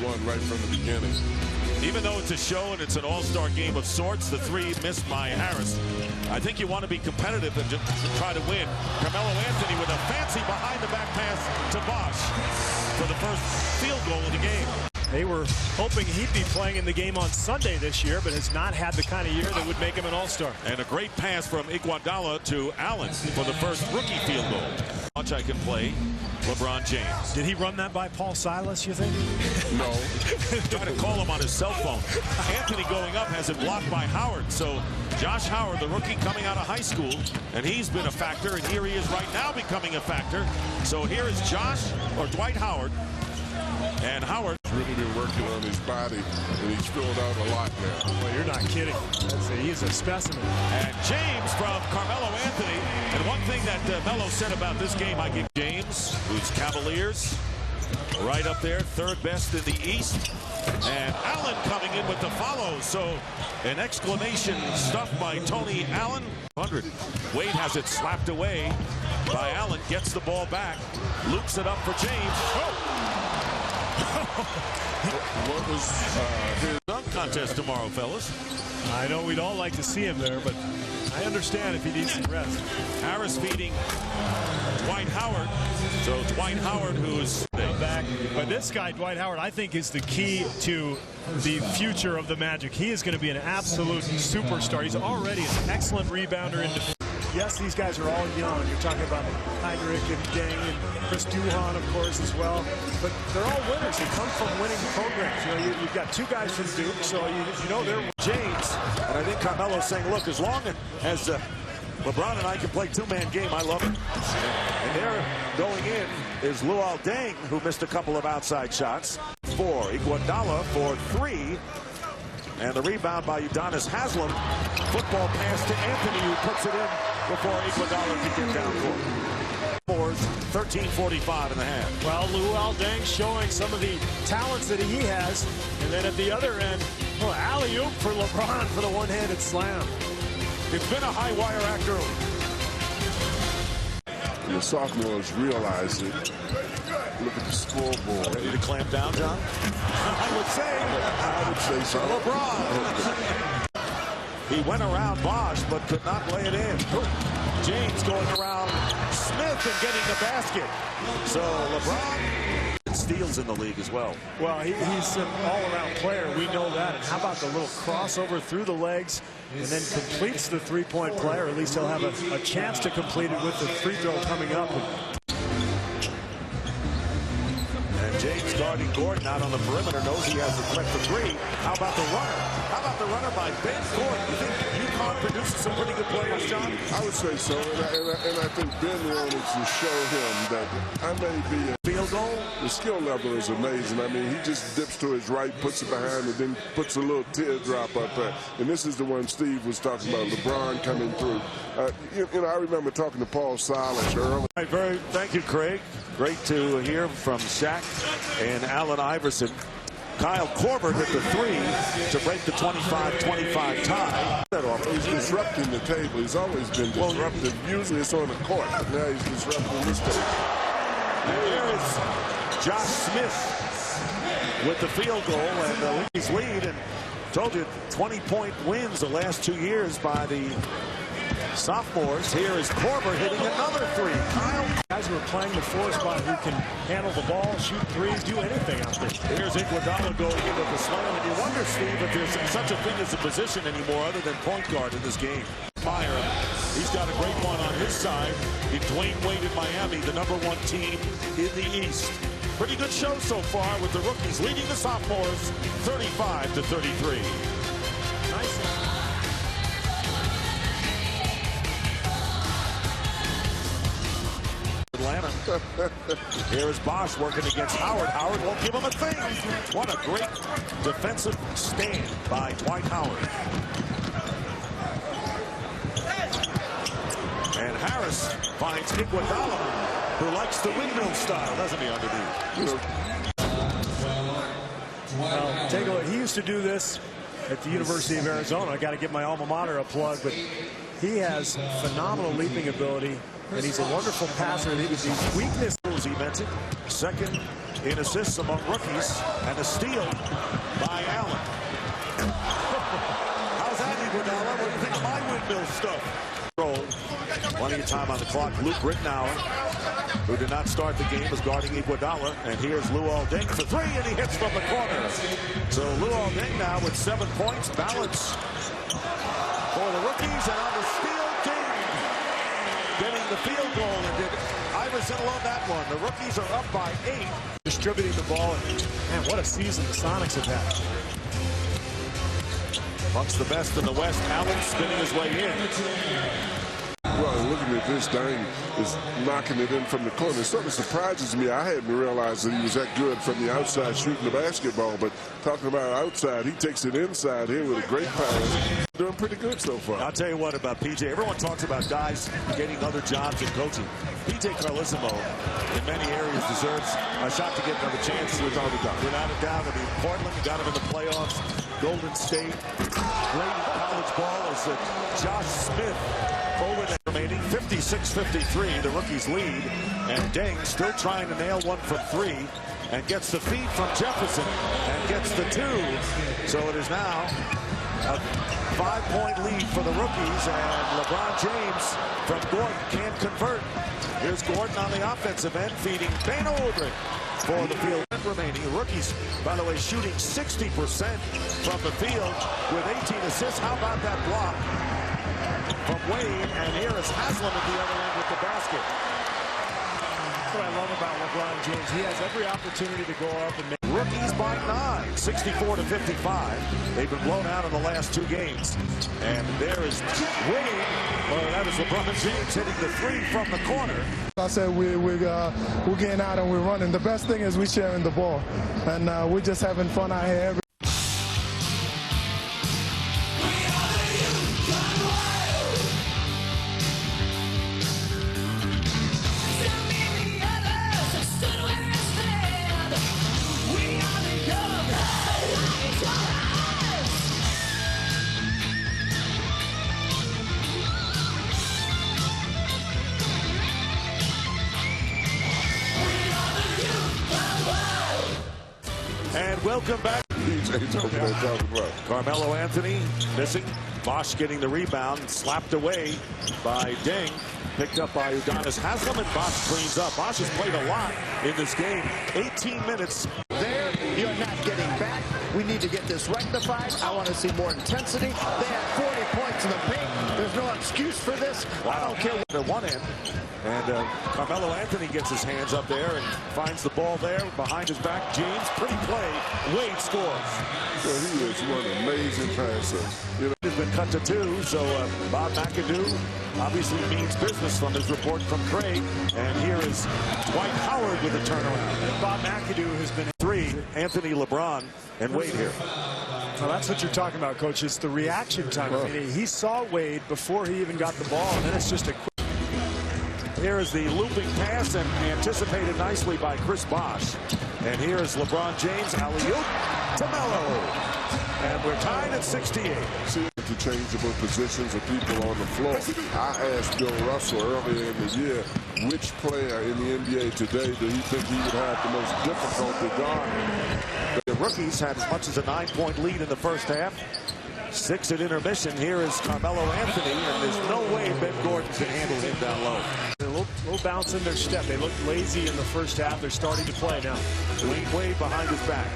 one right from the beginning. Even though it's a show and it's an all-star game of sorts, the three missed by Harris. I think you want to be competitive and just try to win. Carmelo Anthony with a fancy behind-the-back pass to Bosh for the first field goal of the game. They were hoping he'd be playing in the game on Sunday this year, but has not had the kind of year that would make him an all-star. And a great pass from Iguodala to Allen for the first rookie field goal. Much I can play. LeBron James. Did he run that by Paul Silas, you think? No. Try to call him on his cell phone. Anthony going up has it blocked by Howard. So Josh Howard, the rookie coming out of high school, and he's been a factor, and here he is right now becoming a factor. So here is Josh, or Dwight Howard, and Howard. He's really been working on his body, and he's filled out a lot now. Well, you're not kidding. He's a specimen. And James from Carmelo Anthony. And one thing that Melo said about this game, I give James, who's Cavaliers, right up there, third best in the East. And Allen coming in with the follow. So an exclamation stuffed by Tony Allen. 100. Wade has it slapped away by Allen, gets the ball back, loops it up for James. What was his dunk contest tomorrow, fellas? I know we'd all like to see him there, but I understand if he needs some rest. Harris feeding Dwight Howard. So Dwight Howard, who's back. But this guy, Dwight Howard, I think is the key to the future of the Magic. He is going to be an absolute superstar. He's already an excellent rebounder in defense. Yes, these guys are all young. You're talking about Hinrich and Deng and Chris Duhon, of course, as well. But they're all winners. They come from winning programs. You know, you've got two guys from Duke, so you know they're James. And I think Carmelo's saying, look, as long as LeBron and I can play two-man game, I love it. And there going in is Luol Deng, who missed a couple of outside shots. 4. Iguodala for 3. And the rebound by Udonis Haslem. Football pass to Anthony, who puts it in before Iguodala can get down court. 13:45 in the half. Well, Luol Deng showing some of the talents that he has. And then at the other end, alley-oop for LeBron for the one-handed slam. It's been a high-wire act early. The sophomores realize it. Look at the scoreboard. Ready to clamp down, John? I would say so. LeBron. He went around Bosh, but could not lay it in. James going around Smith and getting the basket. So LeBron steals in the league as well. Well, he's an all-around player. We know that. And how about the little crossover through the legs and then completes the three-point play, or at least he'll have a chance to complete it with the free throw coming up. And James guarding Gordon out on the perimeter, knows he has a threat for 3. How about the runner? How about the runner by Ben Gordon? You think UConn produces some pretty good players, John? I would say so, and I think Ben wanted to show him that I may be a field goal. The skill level is amazing. I mean, he just dips to his right, puts it behind, and then puts a little teardrop up there. And this is the one Steve was talking about, LeBron coming through. You know, I remember talking to Paul Silas earlier. Thank you, Craig. Great to hear from Shaq and Allen Iverson. Kyle Korver hit the 3 to break the 25-25 tie. He's disrupting the table. He's always been disruptive. Usually it's on the court. Now he's disrupting this table. And there is Josh Smith with the field goal and the Leafs lead. And told you, 20-point wins the last 2 years by the sophomores. Here is Korver hitting another 3. Kyle. Guys who are playing the 4 spot who can handle the ball, shoot threes, do anything out there. Here's Iguodala going in with the slam. And you wonder, Steve, if there's such a thing as a position anymore other than point guard in this game. Meyer, he's got a great one on his side. In Dwyane Wade in Miami, the #1 team in the East. Pretty good show so far with the rookies leading the sophomores 35-33. Nice. Atlanta. Here is Bosh working against Howard. Howard won't give him a thing. What a great defensive stand by Dwight Howard. And Harris finds Iguodala, who likes the windmill style, doesn't he, underneath? Well, take a look. He used to do this at the University of Arizona. I got to give my alma mater a plug, but he has phenomenal leaping ability, and he's a wonderful passer. His weakness, as he mentioned, second in assists among rookies, and a steal by Allen. How's that, Iguodala? What do you think of my windmill stuff? Plenty of time on the clock. Ridnour, who did not start the game, is guarding Iguodala. And here's Luol Deng for three, and he hits from the corner. So Luol Deng now with 7 points. Balance for the rookies, and on the steal, Deng getting the field goal. And did Iverson alone that one? The rookies are up by 8. Distributing the ball, and man, what a season the Sonics have had. Amongst the best in the West, Allen spinning his way in. Well, looking at this, Deng is knocking it in from the corner. It certainly surprises me. I hadn't realized that he was that good from the outside shooting the basketball. But talking about outside, he takes it inside here with a great pass. Doing pretty good so far. I'll tell you what about PJ. Everyone talks about guys getting other jobs in coaching. PJ Carlesimo, in many areas, deserves a shot to get another chance. Without a doubt. I mean, Portland got him in the playoffs. Golden State. Great college ball is Josh Smith. Over the remaining 56-53, the rookies lead, and Deng still trying to nail one from 3, and gets the feed from Jefferson, and gets the 2. So it is now a 5-point lead for the rookies, and LeBron James from Gordon can't convert. Here's Gordon on the offensive end, feeding Beno Udrih for the field remaining. The rookies, by the way, shooting 60% from the field with 18 assists. How about that block from Wade, and here is Haslem at the other end with the basket. That's what I love about LeBron James. He has every opportunity to go up and make. Rookies by 9, 64-55. They've been blown out in the last 2 games. And there is Wade. Well, that is LeBron James hitting the 3 from the corner. I said we're getting out and we're running. The best thing is we're sharing the ball, and we're just having fun out here. And welcome back. Carmelo Anthony missing. Bosh getting the rebound, slapped away by Deng. Picked up by Udonis Haslem, and Bosh cleans up. Bosh has played a lot in this game. 18 minutes. There, you're not getting back. We need to get this rectified. I want to see more intensity. They had 40 points in the paint. There's no excuse for this. Wow. I don't care what. At one end, and Carmelo Anthony gets his hands up there and finds the ball there behind his back. James, pretty play. Wade scores. Well, he is one amazing passer. You know, It's been cut to 2, so Bob McAdoo obviously means business from his report from Craig. And here is Dwight Howard with a turnaround. And Bob McAdoo has been 3, Anthony, LeBron, and Wade here. Well, that's what you're talking about, Coach. It's the reaction time. I mean, he saw Wade before he even got the ball, and then it's just a quick. Here is the looping pass, and anticipated nicely by Chris Bosh. And here is LeBron James, alley-oop to Melo. And we're tied at 68. see interchangeable positions of people on the floor. I asked Bill Russell earlier in the year, which player in the NBA today do you think he would have the most difficulty guarding? The rookies had as much as a 9-point lead in the first half. 6 at intermission. Here is Carmelo Anthony, and there's no way Ben Gordon can handle him down low. A little bounce in their step. They looked lazy in the first half. They're starting to play now. Wade behind his back.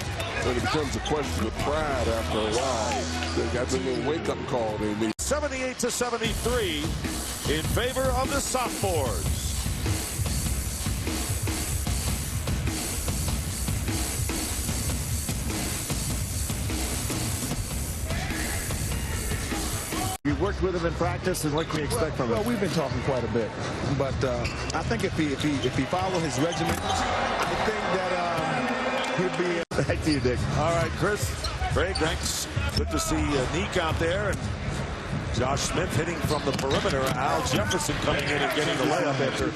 And it becomes a question of pride after a while. They got the little wake-up call they need. 78-73 in favor of the Sophomores. You worked with him in practice, and what can you expect from him? Well, we've been talking quite a bit, but I think if he follow his regimen, I think that he'll be. Back to you, Dick. All right, Chris. Craig, thanks. Good to see Neek out there. And Josh Smith hitting from the perimeter. Al Jefferson coming in and getting the layup after.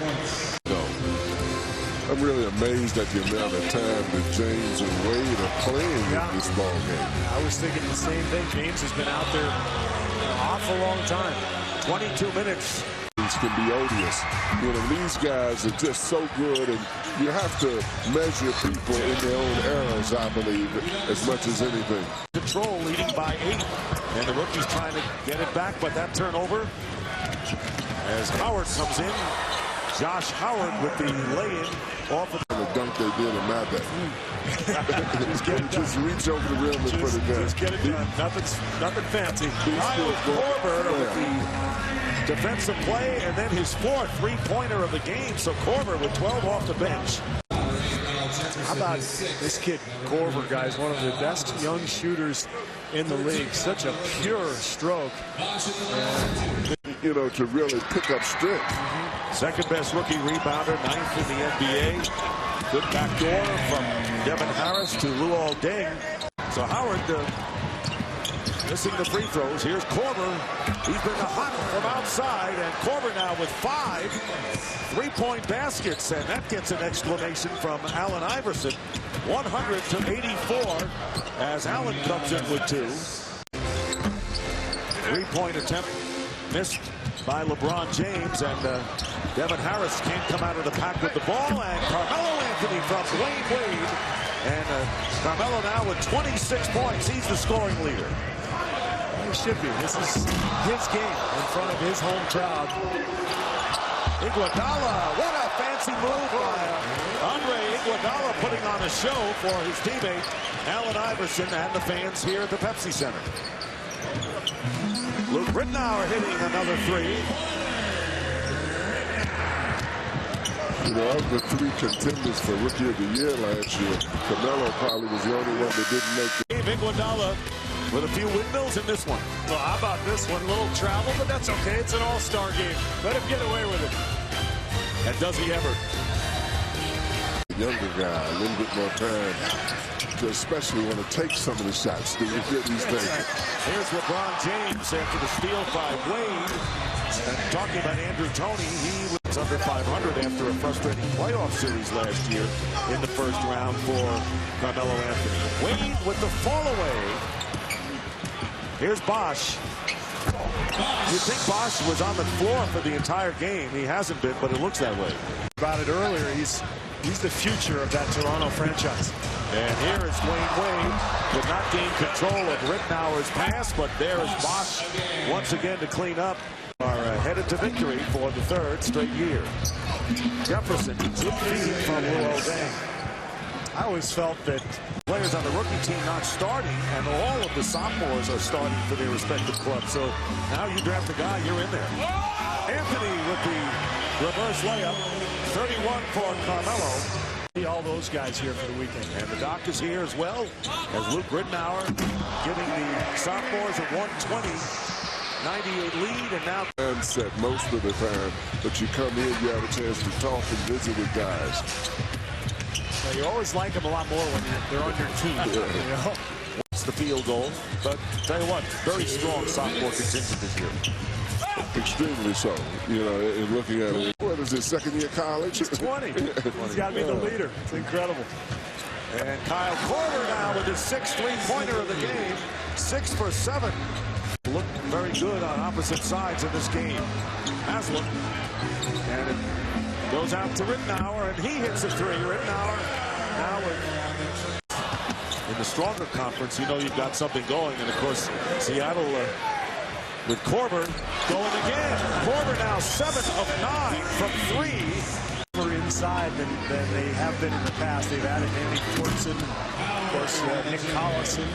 I'm really amazed at the amount of time that James and Wade are playing in this ball game. I was thinking the same thing. James has been out there an awful long time. 22 minutes. He's can be odious. You know, these guys are just so good, and you have to measure people in their own errors, I believe, as much as anything. Control leading by 8, and the rookie's trying to get it back, but that turnover as Howard comes in. Josh Howard with the lay-in off of the dunk they did in my day. just reach over the rim and put it down. Just get it done. Nothing fancy. Korver with the defensive play, and then his 4th three-pointer of the game. So Korver with 12 off the bench. How about this kid, Korver, guys? One of the best young shooters in the league. Such a pure stroke. You know, to really pick up strength. Second best rookie rebounder, 9th in the NBA. Good backdoor from Devin Harris to Luol Deng. So Howard missing the free throws. Here's Korver. He's been hot from outside, and Korver now with 5 three-point baskets, and that gets an exclamation from Allen Iverson. 100-84 as Allen comes in with 2. Three-point attempt missed by LeBron James, and Devin Harris can't come out of the pack with the ball, and Carmelo Anthony from Dwyane Wade, and Carmelo now with 26 points. He's the scoring leader. He should be. This is his game in front of his home crowd. Iguodala, what a fancy move by Iguodala, putting on a show for his teammate Allen Iverson and the fans here at the Pepsi Center. Ridnour hitting another 3. You know, of the 3 contenders for Rookie of the Year last year, Carmelo probably was the only one that didn't make it. Iguodala with a few windmills in this one. Well, how about this one? A little travel, but that's okay. It's an all-star game. Let him get away with it. And does he ever? The younger guy, a little bit more time to especially want to take some of the shots that you get these things. Here's LeBron James after the steal by Wade. And talking about Andrew Toney, he was under 500 after a frustrating playoff series last year in the first round for Carmelo Anthony. Wade with the fall away. Here's Bosh. You'd think Bosh was on the floor for the entire game. He hasn't been, but it looks that way. About it earlier, he's the future of that Toronto franchise. And here is Dwyane Wade. Did not gain control of Ridnour's pass, but there is Bosh once again to clean up. Are headed to victory for the 3rd straight year. Jefferson, good feed from Luol Deng. I always felt that players on the rookie team not starting, and all of the sophomores are starting for their respective clubs. So now you draft a guy, you're in there. Anthony with the reverse layup. 31 for Carmelo. All those guys here for the weekend. And the doc is here as well, as Luke Ridnour giving the sophomores a 120-98 lead, and now set most of the time, but you come here, you have a chance to talk and visit with guys. Well, you always like them a lot more when they're on your team. Yeah. You know? It's the field goal, but tell you what, very strong sophomore contingent this year. Extremely so, you know, in looking at it. What is his second year college? He's 20. He's got to be the leader. It's incredible. And Kyle Korver now with his 6th three-pointer of the game. 6 for 7. Look very good on opposite sides of this game. Haslem. And it goes out to Ridnour, and he hits a 3. Ridnour now in the stronger conference, you know you've got something going. And, of course, Seattle with Korver going again. Korver now 7 of 9 from 3. More inside than they have been in the past. They've added Andy Fortson, of course, Nick Collison.